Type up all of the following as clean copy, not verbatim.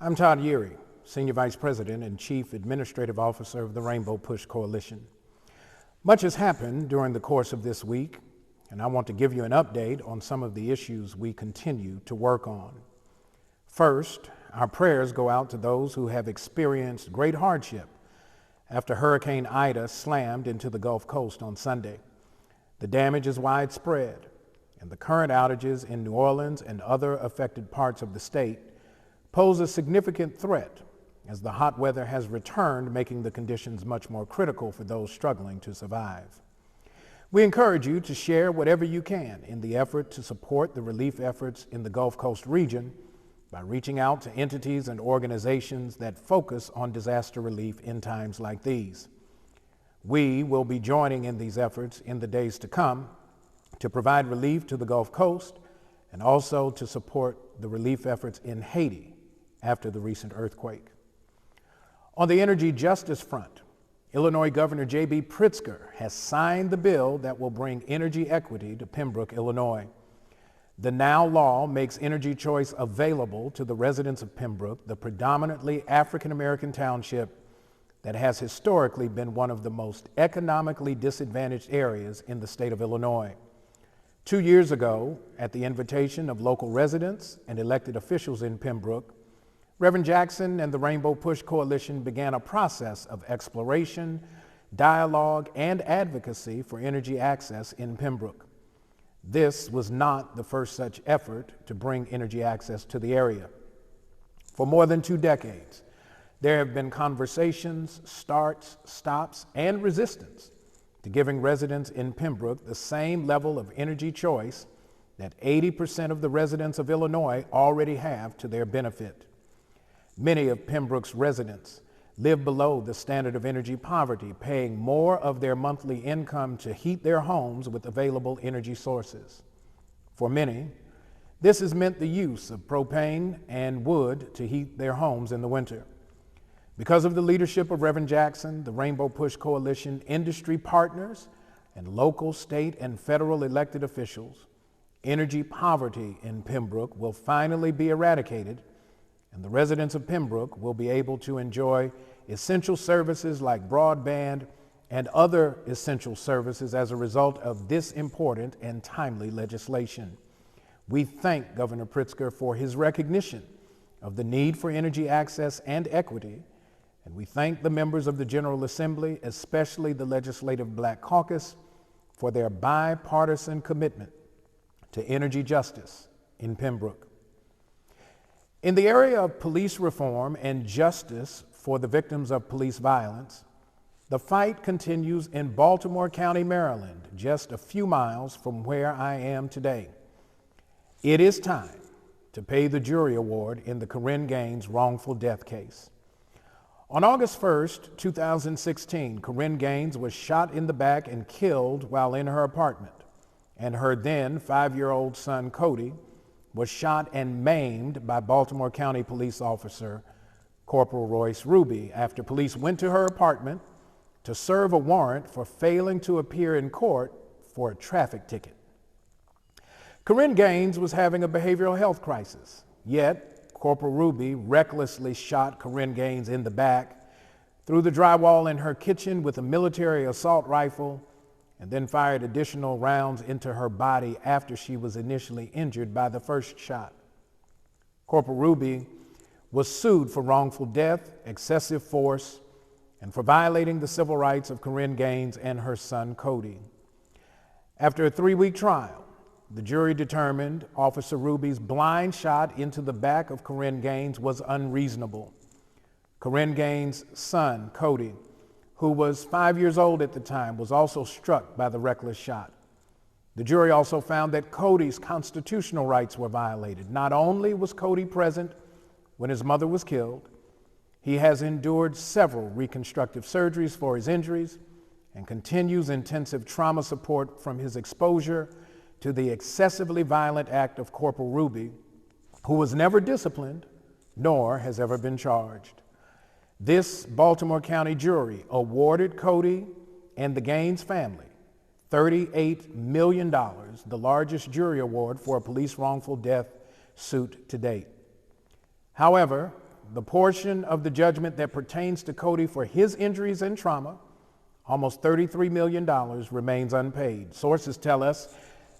I'm Todd Yeary, Senior Vice President and Chief Administrative Officer of the Rainbow Push Coalition. Much has happened during the course of this week, and I want to give you an update on some of the issues we continue to work on. First, our prayers go out to those who have experienced great hardship after Hurricane Ida slammed into the Gulf Coast on Sunday. The damage is widespread, and the current outages in New Orleans and other affected parts of the state pose a significant threat as the hot weather has returned, making the conditions much more critical for those struggling to survive. We encourage you to share whatever you can in the effort to support the relief efforts in the Gulf Coast region by reaching out to entities and organizations that focus on disaster relief in times like these. We will be joining in these efforts in the days to come to provide relief to the Gulf Coast and also to support the relief efforts in Haiti after the recent earthquake. On the energy justice front, Illinois Governor J.B. Pritzker has signed the bill that will bring energy equity to Pembroke, Illinois. The NOW law makes energy choice available to the residents of Pembroke, the predominantly African-American township that has historically been one of the most economically disadvantaged areas in the state of Illinois. 2 years ago, at the invitation of local residents and elected officials in Pembroke, Reverend Jackson and the Rainbow Push Coalition began a process of exploration, dialogue, and advocacy for energy access in Pembroke. This was not the first such effort to bring energy access to the area. For more than 2 decades, there have been conversations, starts, stops, and resistance to giving residents in Pembroke the same level of energy choice that 80% of the residents of Illinois already have to their benefit. Many of Pembroke's residents live below the standard of energy poverty, paying more of their monthly income to heat their homes with available energy sources. For many, this has meant the use of propane and wood to heat their homes in the winter. Because of the leadership of Reverend Jackson, the Rainbow Push Coalition, industry partners, and local, state, and federal elected officials, energy poverty in Pembroke will finally be eradicated, and the residents of Pembroke will be able to enjoy essential services like broadband and other essential services as a result of this important and timely legislation. We thank Governor Pritzker for his recognition of the need for energy access and equity, and we thank the members of the General Assembly, especially the Legislative Black Caucus, for their bipartisan commitment to energy justice in Pembroke. In the area of police reform and justice for the victims of police violence, the fight continues in Baltimore County, Maryland, just a few miles from where I am today. It is time to pay the jury award in the Korryn Gaines wrongful death case. On August 1st, 2016, Korryn Gaines was shot in the back and killed while in her apartment, and her then 5-year-old son, Cody, was shot and maimed by Baltimore County Police Officer Corporal Royce Ruby after police went to her apartment to serve a warrant for failing to appear in court for a traffic ticket. Korryn Gaines was having a behavioral health crisis, yet Corporal Ruby recklessly shot Korryn Gaines in the back, through the drywall in her kitchen with a military assault rifle, and then fired additional rounds into her body after she was initially injured by the first shot. Corporal Ruby was sued for wrongful death, excessive force, and for violating the civil rights of Korryn Gaines and her son, Cody. After a 3-week trial, the jury determined Officer Ruby's blind shot into the back of Korryn Gaines was unreasonable. Korryn Gaines' son, Cody, who was 5 years old at the time, was also struck by the reckless shot. The jury also found that Cody's constitutional rights were violated. Not only was Cody present when his mother was killed, he has endured several reconstructive surgeries for his injuries and continues intensive trauma support from his exposure to the excessively violent act of Corporal Ruby, who was never disciplined, nor has ever been charged. This Baltimore County jury awarded Cody and the Gaines family $38 million, the largest jury award for a police wrongful death suit to date. However, the portion of the judgment that pertains to Cody for his injuries and trauma, almost $33 million, remains unpaid. Sources tell us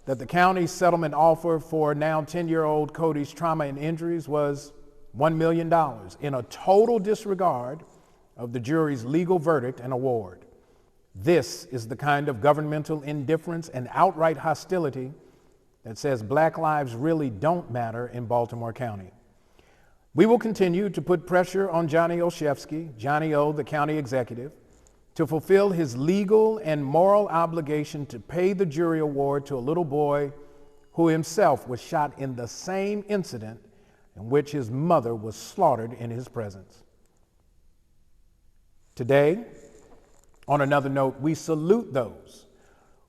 that the county's settlement offer for now 10-year-old Cody's trauma and injuries was $1 million, in a total disregard of the jury's legal verdict and award. This is the kind of governmental indifference and outright hostility that says Black lives really don't matter in Baltimore County. We will continue to put pressure on Johnny Olszewski, Johnny O, the county executive, to fulfill his legal and moral obligation to pay the jury award to a little boy who himself was shot in the same incident in which his mother was slaughtered in his presence. Today, on another note, we salute those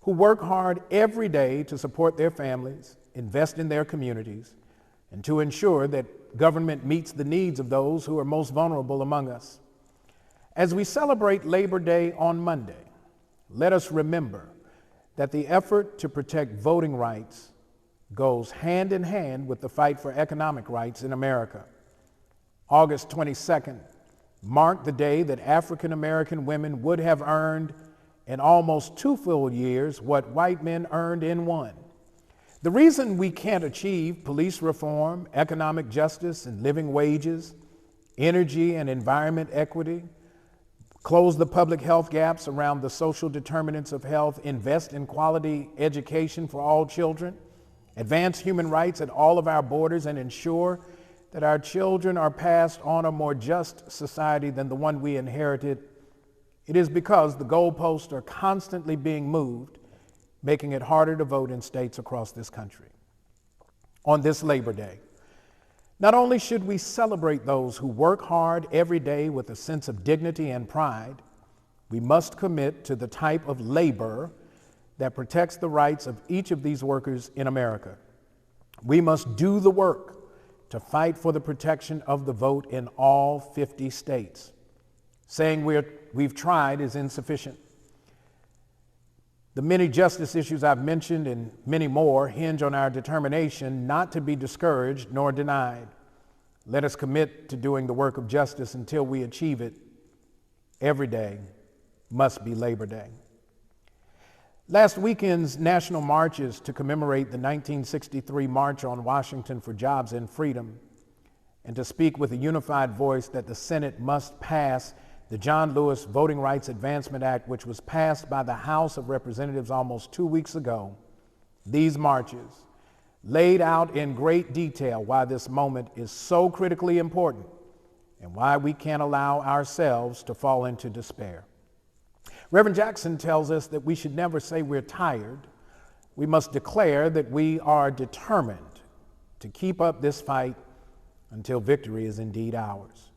who work hard every day to support their families, invest in their communities, and to ensure that government meets the needs of those who are most vulnerable among us. As we celebrate Labor Day on Monday, let us remember that the effort to protect voting rights goes hand in hand with the fight for economic rights in America. August 22nd marked the day that African American women would have earned in almost 2 full years what white men earned in 1. The reason we can't achieve police reform, economic justice and living wages, energy and environment equity, close the public health gaps around the social determinants of health, invest in quality education for all children, advance human rights at all of our borders, and ensure that our children are passed on a more just society than the one we inherited, it is because the goalposts are constantly being moved, making it harder to vote in states across this country. On this Labor Day, not only should we celebrate those who work hard every day with a sense of dignity and pride, we must commit to the type of labor that protects the rights of each of these workers in America. We must do the work to fight for the protection of the vote in all 50 states. Saying we've tried is insufficient. The many justice issues I've mentioned and many more hinge on our determination not to be discouraged nor denied. Let us commit to doing the work of justice until we achieve it. Every day must be Labor Day. Last weekend's national marches to commemorate the 1963 March on Washington for Jobs and Freedom, and to speak with a unified voice that the Senate must pass the John Lewis Voting Rights Advancement Act, which was passed by the House of Representatives almost 2 weeks ago. These marches laid out in great detail why this moment is so critically important and why we can't allow ourselves to fall into despair. Reverend Jackson tells us that we should never say we're tired. We must declare that we are determined to keep up this fight until victory is indeed ours.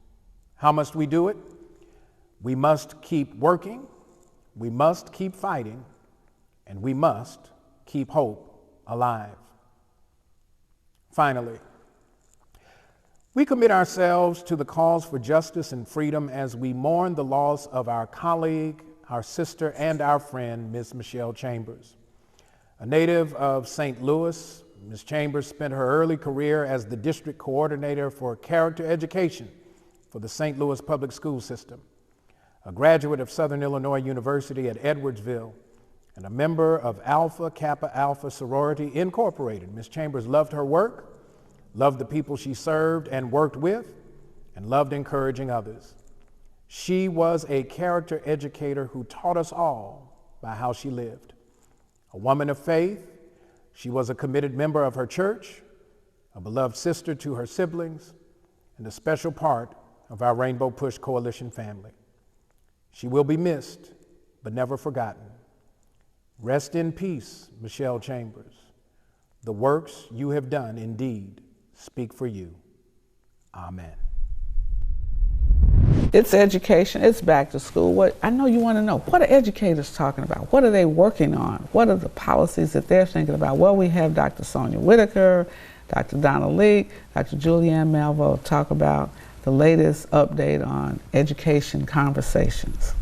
How must we do it? We must keep working, we must keep fighting, and we must keep hope alive. Finally, we commit ourselves to the cause for justice and freedom as we mourn the loss of our colleague, our sister, and our friend, Ms. Michelle Chambers. A native of St. Louis, Ms. Chambers spent her early career as the district coordinator for character education for the St. Louis public school system. A graduate of Southern Illinois University at Edwardsville and a member of Alpha Kappa Alpha Sorority Incorporated, Ms. Chambers loved her work, loved the people she served and worked with, and loved encouraging others. She was a character educator who taught us all by how she lived. A woman of faith, she was a committed member of her church, a beloved sister to her siblings, and a special part of our Rainbow Push Coalition family. She will be missed, but never forgotten. Rest in peace, Michelle Chambers. The works you have done indeed speak for you. Amen. It's education, it's back to school. I know you want to know, what are educators talking about? What are they working on? What are the policies that they're thinking about? Well, we have Dr. Sonia Whitaker, Dr. Donna Leak, Dr. Julianne Melville talk about the latest update on education conversations.